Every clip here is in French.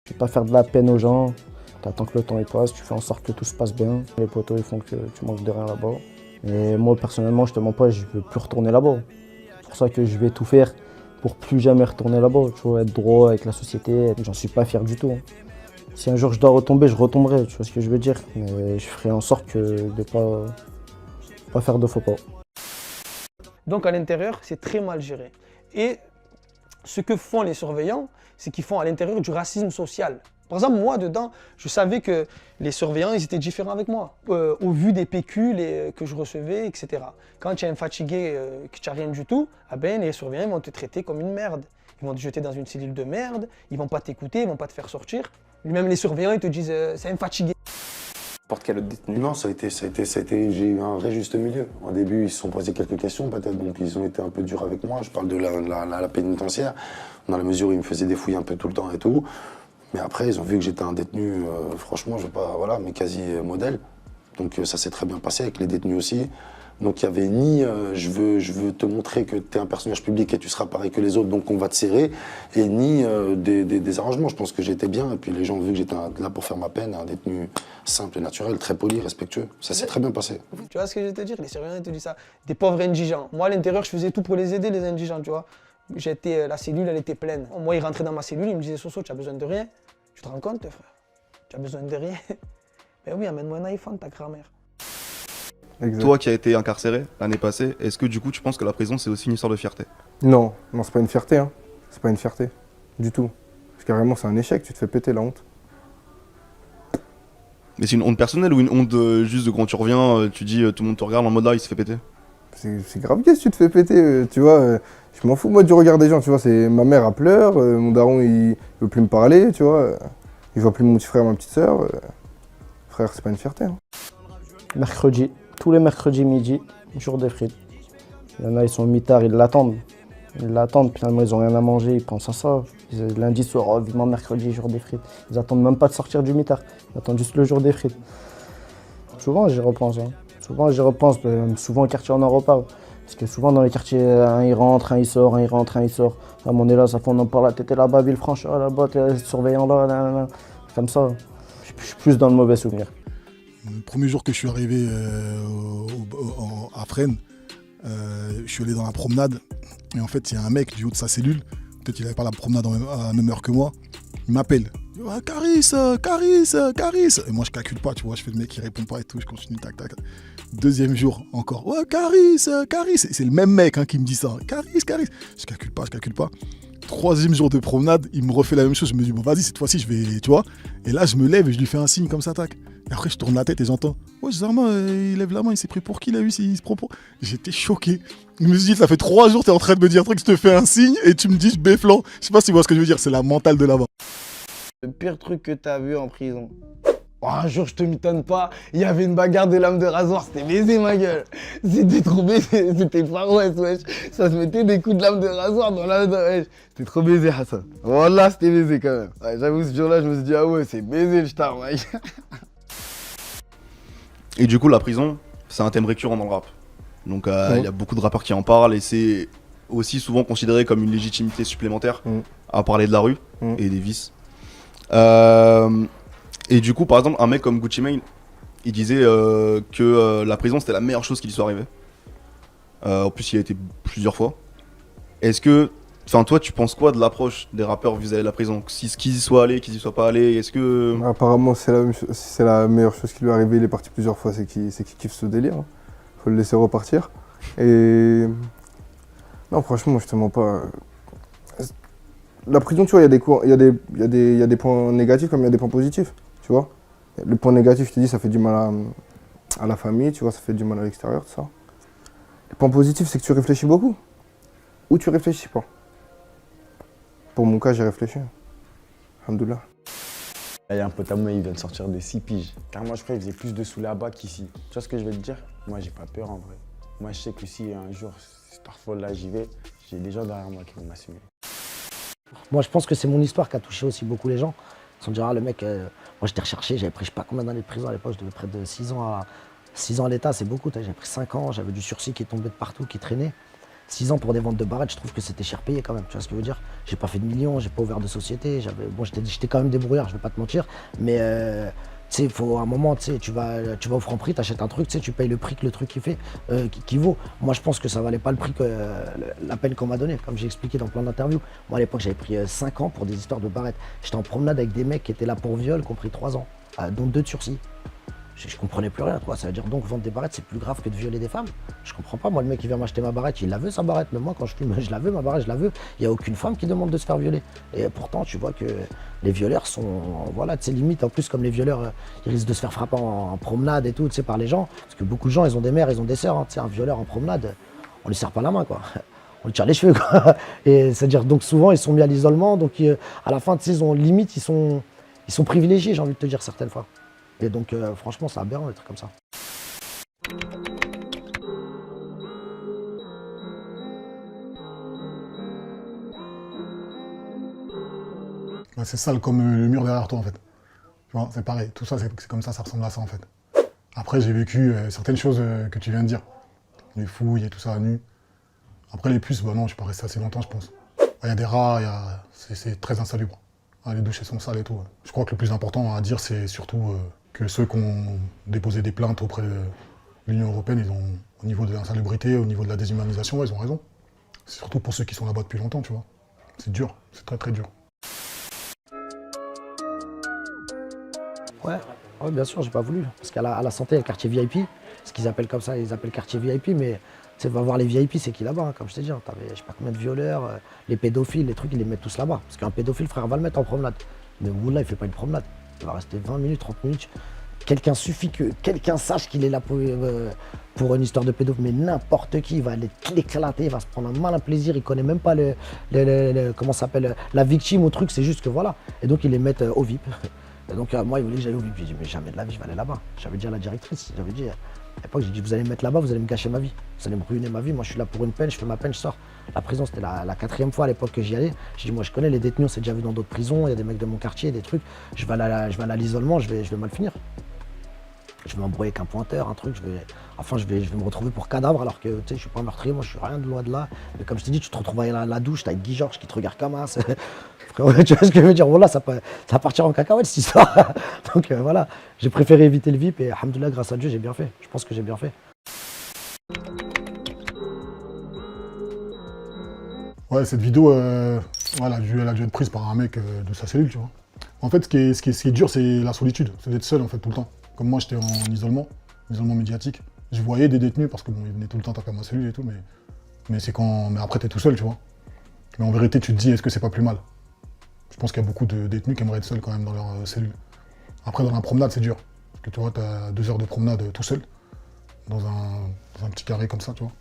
Tu ne peux pas faire de la peine aux gens. Tu attends que le temps y passe, tu fais en sorte que tout se passe bien. Les potos ils font que tu manques de rien là-bas. Et moi personnellement, je te mens pas, je ne veux plus retourner là-bas. C'est pour ça que je vais tout faire pour plus jamais retourner là-bas. Tu vois, être droit avec la société, j'en suis pas fier du tout. Si un jour je dois retomber, je retomberai, tu vois ce que je veux dire. Mais je ferai en sorte de ne pas faire de faux pas. Donc à l'intérieur, c'est très mal géré. Et ce que font les surveillants, c'est qu'ils font à l'intérieur du racisme social. Par exemple, moi, dedans, je savais que les surveillants, ils étaient différents avec moi, au vu des pécules que je recevais, etc. Quand tu es un fatigué, que tu n'as rien du tout, ah ben, les surveillants vont te traiter comme une merde. Ils vont te jeter dans une cellule de merde, ils vont pas t'écouter, ils vont pas te faire sortir. Même les surveillants, ils te disent c'est un fatigué. N'importe quel autre détenu. Non, j'ai eu un vrai juste milieu. Au début, ils se sont posés quelques questions peut-être, donc ils ont été un peu durs avec moi. Je parle de la pénitentiaire, dans la mesure où ils me faisaient des fouilles un peu tout le temps et tout. Mais après, ils ont vu que j'étais un détenu, franchement, je veux pas, voilà, mais quasi modèle. Donc ça s'est très bien passé avec les détenus aussi. Donc il n'y avait ni je veux te montrer que tu es un personnage public et tu seras pareil que les autres, donc on va te serrer, et ni des arrangements. Je pense que j'étais bien, et puis les gens ont vu que j'étais là pour faire ma peine, un détenu simple et naturel, très poli, respectueux. Ça s'est très bien passé. Tu vois ce que je vais te dire? Les surveillants, ils te disent ça. Des pauvres indigents. Moi, à l'intérieur, je faisais tout pour les aider, les indigents, tu vois. La cellule, elle était pleine. Moi, ils rentraient dans ma cellule, ils me disaient, Soso, tu as besoin de rien? Tu te rends compte, frère? Tu as besoin de rien? Ben oui, amène-moi un iPhone, ta grand-mère. Exact. Toi qui as été incarcéré l'année passée, est-ce que du coup tu penses que la prison c'est aussi une histoire de fierté? Non, c'est pas une fierté, hein. C'est pas une fierté, du tout. Parce que carrément, c'est un échec, tu te fais péter la honte. Mais c'est une honte personnelle ou une honte juste de quand tu reviens, tu dis tout le monde te regarde en mode là il se fait péter? C'est grave, qu'est-ce que tu te fais péter, tu vois. Je m'en fous, moi, du regard des gens, tu vois. C'est ma mère, elle pleure, mon daron, il veut plus me parler, tu vois. Il voit plus mon petit frère, ma petite sœur. Frère, c'est pas une fierté, hein. Mercredi, tous les mercredis midi, jour des frites. Il y en a, ils sont mi-tard, ils l'attendent. Finalement, ils n'ont rien à manger, ils pensent à ça. Lundi soir, oh, vivement mercredi, jour des frites. Ils attendent même pas de sortir du mi-tard, ils attendent juste le jour des frites. Souvent, j'y repense. Souvent au quartier, on en reparle. Parce que souvent, dans les quartiers, un il rentre, un il sort, un il rentre, un il sort. Là, on est là, ça fait on en parle, t'étais là-bas, Villefranche, là-bas, t'es surveillant là. Comme ça, je suis plus dans le mauvais souvenir. Le premier jour que je suis arrivé à Fresnes, je suis allé dans la promenade. Et en fait, il y a un mec du haut de sa cellule, peut-être qu'il n'avait pas la promenade à la même heure que moi. Il m'appelle. Ah, Caris. Et moi, je calcule pas, tu vois. Je fais le mec qui répond pas et tout. Je continue, tac. Deuxième jour, encore. Ouais, Caris. C'est le même mec, hein, qui me dit ça. Caris. Je calcule pas. Troisième jour de promenade, il me refait la même chose. Je me dis, bon, vas-y, cette fois-ci, je vais, tu vois. Et là, je me lève et je lui fais un signe comme ça, tac. Et après, je tourne la tête et j'entends, ouais, Zarma, il lève la main, il s'est pris pour qui, il a eu, il se prend pour. J'étais choqué. Je me suis dit, ça fait 3 jours, t'es en train de me dire un truc, je te fais un signe et tu me dis, je béflant. Je sais pas si tu vois ce que je veux dire, c'est la mentale de là-bas. Le pire truc que t'as vu en prison. Oh, un jour, je te m'étonne pas, il y avait une bagarre de lame de rasoir, c'était baisé ma gueule. C'était trop baisé, c'était Far West, wesh. Ça se mettait des coups de lame de rasoir dans la... wesh. C'était trop baisé, Hassan. Wallah, c'était baisé quand même. Ouais, j'avoue, ce jour-là, je me suis dit, ah ouais, c'est baisé le star, mec. Et du coup la prison, c'est un thème récurrent dans le rap. Donc il y a beaucoup de rappeurs qui en parlent et c'est aussi souvent considéré comme une légitimité supplémentaire à parler de la rue et des vices. Et du coup, par exemple, un mec comme Gucci Mane, il disait que la prison c'était la meilleure chose qui lui soit arrivée. En plus, il a été plusieurs fois. Est-ce que, enfin, toi, tu penses quoi de l'approche des rappeurs vis-à-vis de la prison? Qu'ils y soient allés, qu'ils y soient pas allés, est-ce que... Apparemment, c'est la meilleure chose qui lui est arrivée. Il est parti plusieurs fois, c'est qu'il kiffe ce délire. Hein. Faut le laisser repartir. Et non, franchement, moi, je te mens pas. La prison, tu vois, il y a des points négatifs comme il y a des points positifs. Tu vois, le point négatif, je te dis, ça fait du mal à la famille, tu vois, ça fait du mal à l'extérieur, tout ça. Le point positif, c'est que tu réfléchis beaucoup. Ou tu réfléchis pas. Pour mon cas, j'ai réfléchi. Alhamdoulilah. Il y a un pote à moi, il vient de sortir de 6 piges. Car moi, je crois qu'il faisait plus de sous là-bas qu'ici. Tu vois ce que je vais te dire? Moi, j'ai pas peur en vrai. Moi, je sais que si un jour, cette folle-là, j'y vais, j'ai des gens derrière moi qui vont m'assumer. Moi, je pense que c'est mon histoire qui a touché aussi beaucoup les gens. Ils se sont dit, ah, le mec, moi j'étais recherché, j'avais pris je sais pas combien d'années de prison à l'époque, je devais près de 6 ans à l'état, c'est beaucoup. J'avais pris 5 ans, j'avais du sursis qui tombait de partout, qui traînait. 6 ans pour des ventes de barrettes, je trouve que c'était cher payé quand même, tu vois ce que je veux dire? J'ai pas fait de millions, j'ai pas ouvert de société, bon, j'étais quand même débrouillard, je vais pas te mentir, mais tu sais, il faut à un moment, tu sais, tu vas au Franprix, tu achètes un truc, tu sais, tu payes le prix que le truc qui vaut. Moi, je pense que ça valait pas le prix la peine qu'on m'a donné, comme j'ai expliqué dans plein d'interviews. Moi, à l'époque, j'avais pris 5 ans pour des histoires de barrettes. J'étais en promenade avec des mecs qui étaient là pour viol, qui ont pris 3 ans, dont 2 de sursis. Je comprenais plus rien, quoi. Ça veut dire donc vendre des barrettes, c'est plus grave que de violer des femmes. Je comprends pas. Moi, le mec qui vient m'acheter ma barrette, il la veut sa barrette. Même moi, quand je fume, je la veux, ma barrette, je la veux. Il n'y a aucune femme qui demande de se faire violer. Et pourtant, tu vois que les violeurs sont, voilà, tu sais, limite. En plus, comme les violeurs, ils risquent de se faire frapper en promenade et tout, tu sais, par les gens. Parce que beaucoup de gens, ils ont des mères, ils ont des sœurs. Hein. Tu sais, un violeur en promenade, on lui serre pas la main, quoi. On lui tire les cheveux, quoi. Et c'est-à-dire, donc souvent, ils sont mis à l'isolement. Donc, à la fin de saison, limite, ils sont privilégiés, j'ai envie de te dire, certaines fois. Et donc, franchement, c'est aberrant, des trucs comme ça. Bah, c'est sale comme le mur derrière toi, en fait. Tu vois, c'est pareil. Tout ça, c'est comme ça ressemble à ça, en fait. Après, j'ai vécu certaines choses que tu viens de dire. Les fouilles et tout ça à nu. Après, les puces, bah non, je suis pas resté assez longtemps, je pense. Il y a des rats, c'est très insalubre. Les douches, elles sont sales et tout. Je crois que le plus important à dire, c'est surtout que ceux qui ont déposé des plaintes auprès de l'Union européenne, ils ont, au niveau de l'insalubrité, au niveau de la déshumanisation, ils ont raison. C'est surtout pour ceux qui sont là-bas depuis longtemps, tu vois. C'est dur, c'est très très dur. Ouais, bien sûr, j'ai pas voulu. Parce qu'à la santé, il y a le quartier VIP, ce qu'ils appellent comme ça, ils appellent quartier VIP, mais tu sais, va voir les VIP, c'est qui là-bas, hein, comme je t'ai dit. Hein, t'avais, je sais pas combien de violeurs, les pédophiles, les trucs, ils les mettent tous là-bas. Parce qu'un pédophile, frère, va le mettre en promenade. Mais Moula, il fait pas une promenade. Il va rester 20 minutes, 30 minutes. Suffit que quelqu'un sache qu'il est là pour une histoire de pédophile, mais n'importe qui, il va l'éclater, il va se prendre un malin plaisir, il connaît même pas comment ça s'appelle, la victime ou truc, c'est juste que voilà. Et donc ils les mettent au VIP. Et donc moi, il voulait que j'aille au VIP. J'ai dit, mais jamais de la vie, je vais aller là-bas. J'avais dit à la directrice, j'avais dit, à l'époque, j'ai dit, vous allez me mettre là-bas, vous allez me gâcher ma vie. Vous allez me ruiner ma vie. Moi, je suis là pour une peine, je fais ma peine, je sors. La prison, c'était la 4e fois à l'époque que j'y allais. J'ai dit, moi, je connais les détenus, on s'est déjà vu dans d'autres prisons, il y a des mecs de mon quartier, des trucs. Je vais aller à l'isolement, je vais mal finir. Je vais m'embrouiller avec un pointeur, un truc, je vais me retrouver pour cadavre alors que tu sais, je suis pas meurtrier, moi je suis rien de loin de là. Mais comme je t'ai dit, tu te retrouves à la douche, t'as Guy Georges qui te regarde comme ça. Tu vois ce que je veux dire? Voilà, ça va partir en cacahuète cette histoire. Donc voilà, j'ai préféré éviter le VIP et alhamdoulilah, grâce à Dieu, j'ai bien fait. Je pense que j'ai bien fait. Ouais, cette vidéo, elle a dû être prise par un mec de sa cellule, tu vois. En fait, ce qui est dur, c'est la solitude, c'est d'être seul en fait tout le temps. Comme moi, j'étais en isolement médiatique. Je voyais des détenus parce que bon, ils venaient tout le temps taper à ma cellule et tout, mais après, t'es tout seul, tu vois. Mais en vérité, tu te dis, est-ce que c'est pas plus mal? Je pense qu'il y a beaucoup de détenus qui aimeraient être seuls quand même dans leur cellule. Après, dans la promenade, c'est dur. Parce que tu vois, t'as 2 heures de promenade tout seul, dans un petit carré comme ça, tu vois.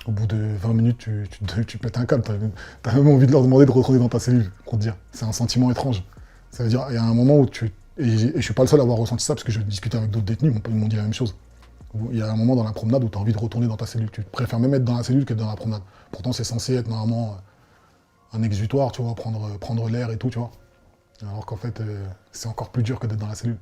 Au bout de 20 minutes, tu pètes un câble. T'as même envie de leur demander de retourner dans ta cellule, pour te dire. C'est un sentiment étrange. Ça veut dire, il y a un moment où et je suis pas le seul à avoir ressenti ça, parce que je discutais avec d'autres détenus, ils m'ont dit la même chose. Il y a un moment dans la promenade où tu as envie de retourner dans ta cellule. Tu préfères même être dans la cellule que dans la promenade. Pourtant, c'est censé être normalement un exutoire, tu vois, prendre l'air et tout, tu vois. Alors qu'en fait, c'est encore plus dur que d'être dans la cellule.